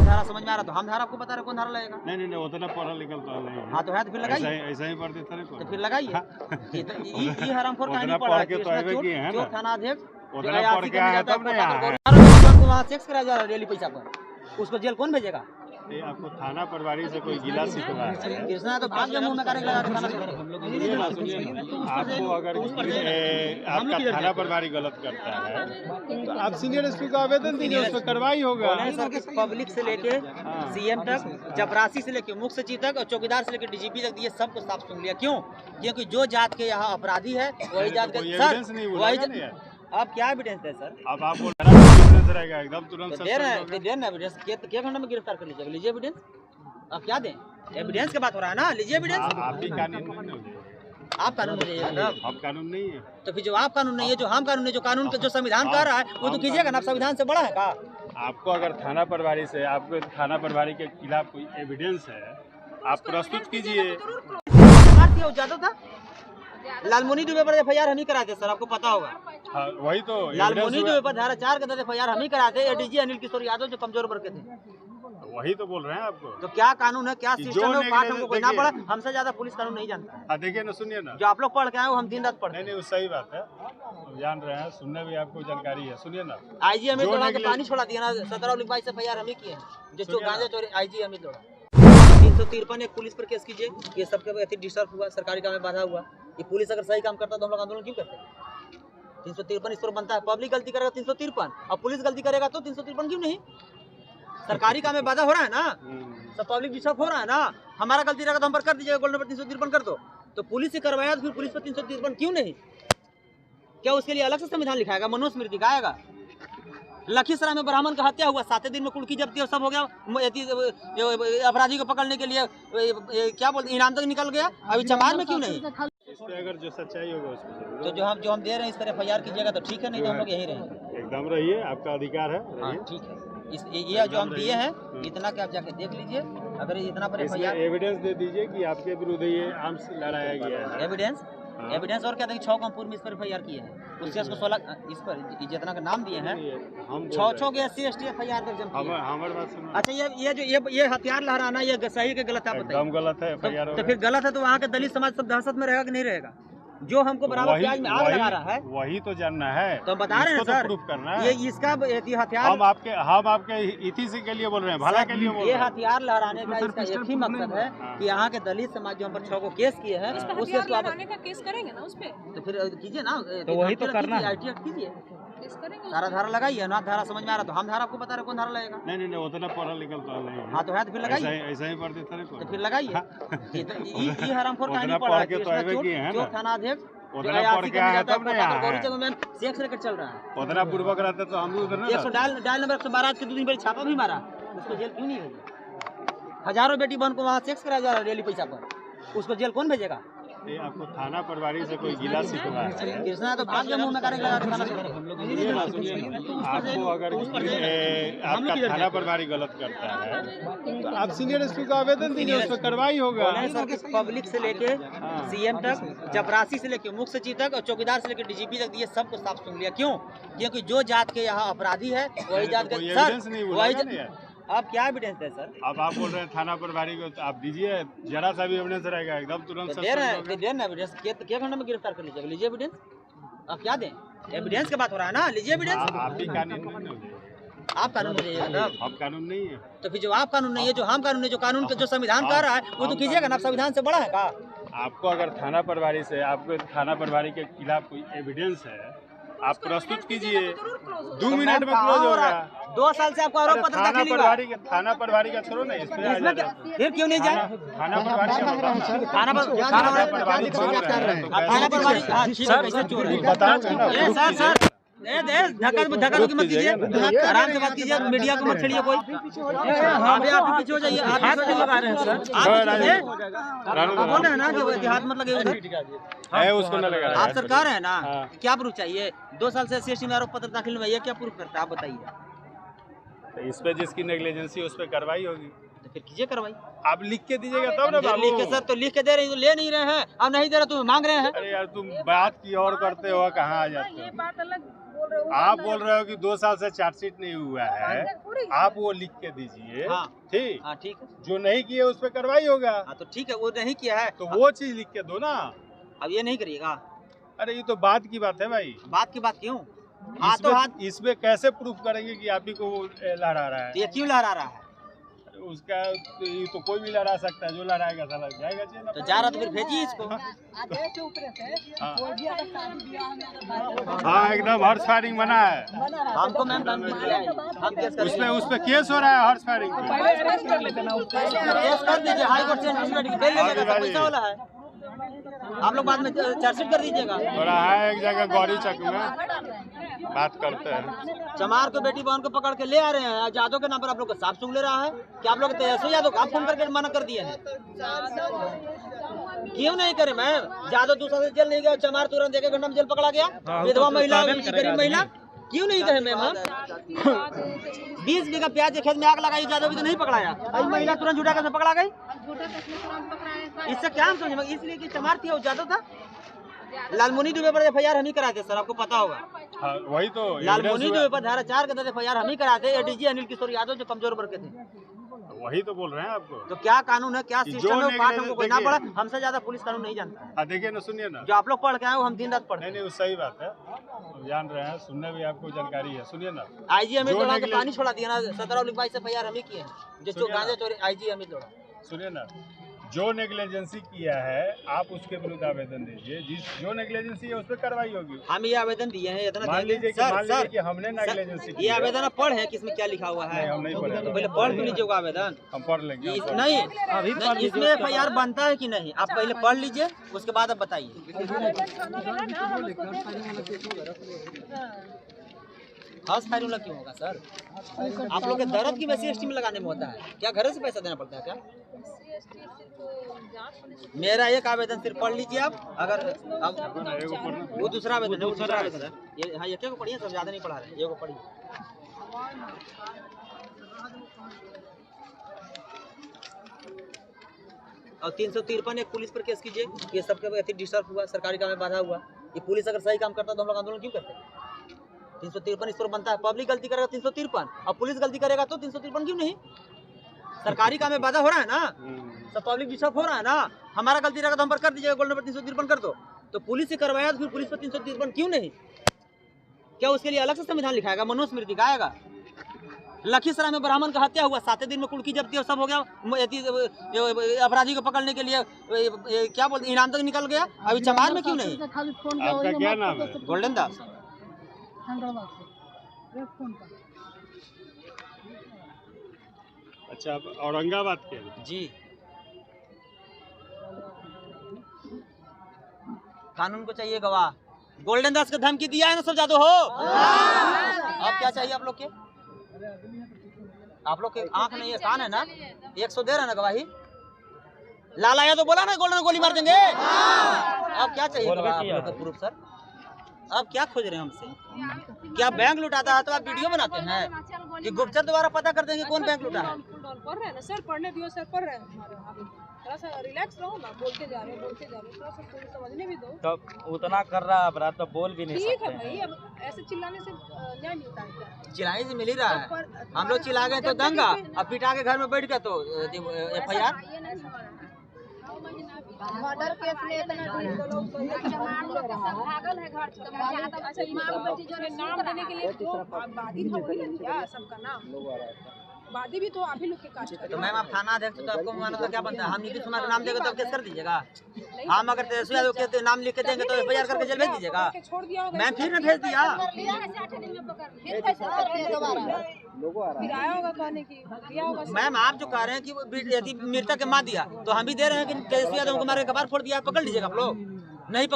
धारा समझ में आ रहा तो हम धारा आपको बता रहे कौन धारा लगेगा। नहीं नहीं उतना पढ़ा लिखल तो नहीं है। हाँ तो है तो फिर लगाइए, ऐसा ही पढ़ते थे तो फिर लगाइए। ये हरामखोर कहानी पढ़ा है जो थाना अध्यक्ष वहाँ सेक्स कराया जा रहा है डेली पैसा पर, उसको जेल कौन भेजेगा? आपको थाना प्रभारी से कोई गिला शिकवा है? कृष्णा तो भाग मुंह में करेगा। आपको अगर आपका थाना प्रभारी गलत करता है तो आप सीनियर एसपी को आवेदन दीजिए, उस पर कार्रवाई होगा। पब्लिक से लेके सीएम तक, चपरासी से लेके मुख्य सचिव तक और चौकीदार से लेके डीजीपी तक ये सबको साफ सुन लिया। क्यों? क्योंकि जो जात के यहाँ अपराधी है वही जात के अब क्या एविडेंस है सर? अब आप रहेगा एकदम तुरंत दे रहे हैं एविडेंस। क्या घंटे में गिरफ्तार कर लीजिएगा, लीजिए एविडेंस। अब क्या दें? एविडेंस की बात हो रहा है ना, लीजिए एविडेंस। आप ही कानून आप कानून अब कानून नहीं है तो फिर जो आप कानून नहीं है, जो हम कानून है, जो कानून जो संविधान कह रहा है वो तो कीजिएगा ना। संविधान से बड़ा है का? आपको अगर थाना प्रभारी से आपको थाना प्रभारी के खिलाफ कोई एविडेंस है आप प्रस्तुत कीजिए। ज्यादा था लालमुनी दुबे पर एफआईआर हम ही कराते सर, आपको पता होगा। हाँ, वही तो लालमुनी दुबे पर धारा 4 के तहत एफआईआर हम ही कराते। एडीजी अनिल किशोर यादव जो कमजोर वर्ग के थे, वही तो बोल रहे हैं आपको। तो क्या कानून है, क्या सिस्टम है, पाठ हमको कोई ना पड़ा। हमसे ज्यादा पुलिस कानून नहीं जानता। देखिए ना, सुनिए ना, जो आप लोग पढ़ के आए हो हम दिन रात पढ़ते। नहीं सही बात है, जान रहे हैं, सुनने भी आपको जानकारी है। सुनिए ना, आईजी अमित लोढ़ा के पानी छोड़ा दिया ना, 17/22 एफआईआर हम ही किए हैं जो गांजा चोरी। आईजी अमित लोढ़ा 353 एक पुलिस पर केस कीजिए। ये सबके डिस्टर्ब हुआ, सरकारी काम में बाधा हुआ। ये पुलिस अगर सही काम करता तो हम लोग आंदोलन क्यों करते? 353 इस पर बनता है। पब्लिक गलती करेगा 353 और पुलिस गलती करेगा तो 353 क्यों नहीं? सरकारी काम में बाधा हो रहा है ना, सब पब्लिक डिस्टर्ब हो रहा है ना। हमारा गलती रहेगा तो हम पर कर दीजिएगा, गोल्ड नंबर 353 कर दो। तो पुलिस से करवाया तो फिर पुलिस पर 353 क्यों नहीं? क्या उसके लिए अलग से संविधान लिखाएगा, मनुस्मृति का आएगा? लखीसराय में ब्राह्मण का हत्या हुआ, 7 दिन में कुर्की जब्ती और सब हो गया। अपराधी को पकड़ने के लिए क्या बोलते इनाम तक निकल गया, अभी चमार में क्यों नहीं? इस पे अगर जो सच्चाई होगा उसमें तो जो हम दे रहे हैं इस पर एफआईआर कीजिएगा तो ठीक है, नहीं तो हम लोग यहीं रहेंगे। एकदम रहिए, आपका अधिकार है। हाँ ठीक है, ये जो हम दिए हैं इतना के आप जाके देख लीजिए। अगर इतना पर एफआईआर एविडेंस दे दीजिए कि आपके विरुद्ध ये आर्म्स लड़ाया गया है। एविडेंस और क्या देंगे? 6 कंपूर में इस पर एफआईआर किए हैं, उससे इसको 16 इस पर जितना का नाम दिए हैं 6 के SC ST एफआईआर दर्ज किए। अच्छा ये हथियार लहराना ये सही के गलत है? एकदम गलत है। तो फिर गलत है तो वहाँ के दलित समाज सब दहशत में रहेगा कि नहीं रहेगा? जो हमको बराबर प्याज में आग लगा रहा है वही तो जानना है। तो हम बता रहे हैं सर, प्रूफ करना है। ये इसका हथियार हम आपके हित के लिए बोल रहे हैं, भला के लिए बोल रहे हैं। ये हथियार लहराने का इसका एक ही मकसद है कि यहाँ के दलित समाज जो हम पर 6 को केस किए हैं उससे केस करेंगे ना उस पे, तो फिर कीजिए ना। तो वही तो करना है, IT एक्ट कीजिए, सारा धारा लगाइए ना। धारा समझ में आ रहा तो हम धारा आपको बता रहे कौन धारा लगेगा। नहीं उतना पढ़ा लिखल तो नहीं है। हाँ तो है तो फिर लगाइए, ऐसा ही पढ़ते थे तो फिर लगाइए। ये हरामखोर कहानी पढ़ा है जो थाना अध्यक्ष उतना पढ़ के आया तब नहीं आया है। सेक्स लेकर चल रहा है, उतना पूर्वक रहता तो हम उधर नहीं। 100 डायल नंबर 112 के 2 दिन पहले छापा भी मारा, उसको जेल क्यों नहीं भेजा? हजारों बेटी बहन को वहाँ सेक्स कराया जा रहा है डेली पैसा पर, उसको जेल कौन भेजेगा? आपको थाना प्रभारी से कोई गिला शिकवा है? कृष्णा तो भाग मुंह में करेगा। आपको अगर आपका थाना प्रभारी गलत करता है तो आप सीनियर एसपी को आवेदन दीजिए, उस पर कार्रवाई होगा। पब्लिक से लेके सीएम तक, चपरासी से लेके मुख्य सचिव तक और चौकीदार से लेके डीजीपी तक ये सबको साफ सुन लिया। क्यों? क्योंकि जो जात के यहाँ अपराधी है वही जात के अब क्या एविडेंस है सर? अब आप बोल रहे हैं थाना प्रभारी को आप दीजिए, जरा सा भी एविडेंस रहेगा एकदम तुरंत दे रहे हैं एविडेंस। क्या घंटे में गिरफ्तार कर लीजिएगा, लीजिए एविडेंस। अब क्या दें? एविडेंस की बात हो रहा है ना, लीजिए एविडेंस। आप ही कानून आप कानून अब कानून नहीं है तो फिर जो आप कानून नहीं है, जो हम कानून है, जो कानून जो संविधान कह रहा है वो तो कीजिएगा ना। संविधान से बड़ा है का? आपको अगर थाना प्रभारी से आपको थाना प्रभारी के खिलाफ कोई एविडेंस है आप प्रस्तुत कीजिए। 2 मिनट में क्लोज हो रहा है। 2 साल से आपको आरोप पत्र दाखिल हुआ। थाना प्रभारी का छोड़ो ना, इसमें फिर क्यों नहीं जाए? थाना प्रभारी का थाना प्रभारी सर धक्का की मत कीजिए, आराम से बात कीजिए, मीडिया को मत छेड़िए कोई। आप पीछे हो जाइए, हाथ लगा रहे हैं सर। बोल रहे हैं ना कि हाथ मत लगे उसको न लगा। आप सरकार है ना, क्या प्रूफ चाहिए? 2 साल से SC ST में आरोप पत्र दाखिल हुआ, ये क्या प्रूफ करता है आप बताइए? तो इस पे जिसकी नेग्लिजेंसी उस पे कार्रवाई होगी, तो फिर कीजिए कार्रवाई। आप लिख के दीजिएगा तब ना बाबू। लिख के सर तो लिख के दे रहे हैं, तो ले नहीं रहे हैं। अब नहीं दे रहे तुम मांग रहे हैं। अरे यार तुम बात की और करते हो, कहाँ आ जाते हो? ये बात अलग बोल आप बोल रहे हो कि 2 साल से चार्जशीट नहीं हुआ है, आप वो लिख के दीजिए। हाँ। ठीक, हाँ ठीक है। जो नहीं किए उस पर कार्रवाई होगा। हाँ तो ठीक है, वो नहीं किया है तो वो चीज लिख के दो ना। अब ये नहीं करिएगा। अरे ये तो बात की बात है भाई। बात की बात क्यों? हाथ तो हाथ, इसमें कैसे प्रूफ करेंगे कि आप ही को वो लहरा रहा है? ये क्यों लहरा रहा है? उसका ये तो कोई भी लहरा सकता है, जो लहराएगा साला जाएगा जेल। तो जा रहा तो फिर भेजिए इसको। हाँ एकदम हॉर्स फायरिंग बना है। हमको मैम धमकी दिया है, हम केस करेंगे। उस पे केस हो रहा है हॉर्स फायरिंग पे। केस कर दीजिए, हाई कोर्ट से बेल ले लेगा, सब पैसा वाला है। आप लोग बाद में चार्जशीट कर दीजिएगा। थोड़ा है एक जगह गौरी चक में बात करते हैं। चमार को बेटी बहन को पकड़ के ले आ रहे हैं, जादव के नाम पर आप लोग को साफ सुन ले रहा है। क्या आप लोग तेजस्वी यादव आप फोन करके मना कर दिए हैं? क्यों नहीं करे मैम? जादव दूसरा से जेल नहीं गया, चमार तुरंत 1 घंटा में जेल पकड़ा गया। विधवा महिला, गरीब महिला, क्यों नहीं कहे मैम? हम 20 बीघा प्याज के खेत में आग लगाई, जादव भी तो नहीं पकड़ाया। अभी महिला तुरंत झूठा कैसे पकड़ा गई? इससे क्या हम समझे? इसलिए कि चमार थी और जादव था। लालमुनी दुबे पर FIR हम ही कराते सर, आपको पता होगा। हाँ, वही तो लालमुनी दुबे पर धारा 4 के तहत FIR हम ही कराते। ADG अनिल किशोर यादव जो कमजोर वर्ग के थे। वही तो बोल रहे हैं आपको। तो क्या कानून है, क्या सिस्टम है, वो पाठ हमको कोई ना देखिए। पड़ा। हमसे ज्यादा पुलिस कानून नहीं जानता है। देखिए ना, सुनिए ना, जो आप लोग पढ़ के आए हो हम दिन रात पढ़ते नहीं हैं। नहीं वो सही बात है, हम जान रहे हैं, सुनने भी आपको जानकारी है। सुनिए ना, IG अमित जो लोढ़ा के निकले- पानी छोड़ा दिया ना, 17/22 से FIR हम ही किए हैं। जो सुनिए गांजा ना। चोरी IG अमित लोढ़ा। सुनिए ना, जो नेग्लिजेंसी किया है आप उसके विरुद्ध आवेदन दीजिए। जो नेग्लिजेंसी है उस पर कार्रवाई होगी। हम ये आवेदन दिए हैं, इतना मान देंगे। लीजिए कि हमने नेग्लिजेंसी ये आवेदन आप पढ़े कि इसमें क्या लिखा हुआ है? नहीं, हम नहीं पढ़े। तो पहले पढ़ तो लीजिए वो आवेदन। हम पढ़ लेंगे। नहीं, इसमें FIR बनता है कि नहीं, आप पहले पढ़ लीजिए, उसके बाद आप बताइए। हॉर्स फायरिंग क्यों होगा सर? आप लोग के दर्द की वैसे ST में लगाने में होता है क्या? घर से पैसा देना पड़ता है क्या? मेरा एक आवेदन सिर्फ पढ़ लीजिए आप। अगर वो दूसरा आवेदन है, वो दूसरा आवेदन है। ये हाँ, एक को पढ़िए, सब ज्यादा नहीं पढ़ा रहे, एक को पढ़िए। और 353 एक पुलिस पर केस कीजिए। ये सबके अति डिस्टर्ब हुआ, सरकारी काम में बाधा हुआ। ये पुलिस अगर सही काम करता तो हम लोग आंदोलन क्यों करते? 353 इस पर बनता है। पब्लिक गलती करेगा 353, और पुलिस गलती करेगा तो 353 क्यों नहीं? सरकारी काम में बाधा हो रहा है ना, सब पब्लिक डिस्टर्ब हो रहा है ना। हमारा गलती रहेगा तो हम पर कर दीजिएगा, गोल्ड नंबर 353 कर दो। तो पुलिस से करवाया तो फिर पुलिस पर 353 क्यों नहीं? क्या उसके लिए अलग से संविधान लिखाएगा, मनुस्मृति का आएगा? लखीसराय में ब्राह्मण का हत्या हुआ, 7 दिन में कुल की जब्ती और सब हो गया। अपराधी को पकड़ने के लिए क्या बोलते, इनाम तक निकल गया। अभी चमार में क्यों नहीं? आपका क्या नाम है? गोल्डन दास। अच्छा, आप औरंगाबाद के हैं? जी। कानून को चाहिए गवाह। गोल्डन दास को धमकी दिया है ना, सब जादू हो। अब क्या चाहिए आप लोग के? आप लोग के आंख नहीं है, कान है ना? 100 दे रहा ना गवाही। लाला यादव बोला ना गोल्डन गोली मार देंगे। अब क्या चाहिए गवाह आप लोग के प्रूफ सर? अब क्या खोज रहे हैं हमसे? क्या बैंक लुटाता है तो आप वीडियो बनाते हैं कि गुप्तचर द्वारा पता करते हैं कि कौन बैंक लुटा है? पढ़ रहे हैं ना सर, पढ़ने दियो सर, पढ़ रहे हैं हमारे। थोड़ा सा रिलैक्स रहो ना, बोलते जा रहे हो, थोड़ा सा समझने भी दो। तो उतना कर रहा है अपराध तो बोल भी नहीं ठीक है सकते भाई, हैं। अब ऐसे चिल्लाने से न्याय मिलता है क्या? चिल्लाने से मिल ही रहा है। हम लोग चिल्ला गए तो दंगा, अब पिटा के घर में बैठ गया तो FIR। मर्डर केस में इतना चमार लोग के सब भागल है घर से। अच्छा, इमाम बेटी जो है नाम देने के लिए तो वादी तो वही नहीं दिया सबका नाम। वादी भी तो आप ही लोग के कास्ट तो मैम आप थाना अध्यक्ष तो आपको मानो तो क्या बनता है? हम नीतीश कुमार का नाम देंगे तो केस कर दीजिएगा। हम अगर तेजस्वी यादव के नाम लिख के देंगे तो FIR करके जेल भेज दीजिएगा। छोड़ दिया होगा। मैम फिर न भेज दिया। फिर आया होगा कहने की दिया होगा। मैम आप जो कह रहे हैं कि वो यदि मृतक के मार दिया तो हम भी दे रहे हैं कि तेजस्वी यादव को मार के कपार फोड़ दिया, पकड़ लीजिएगा आप लोग। नहीं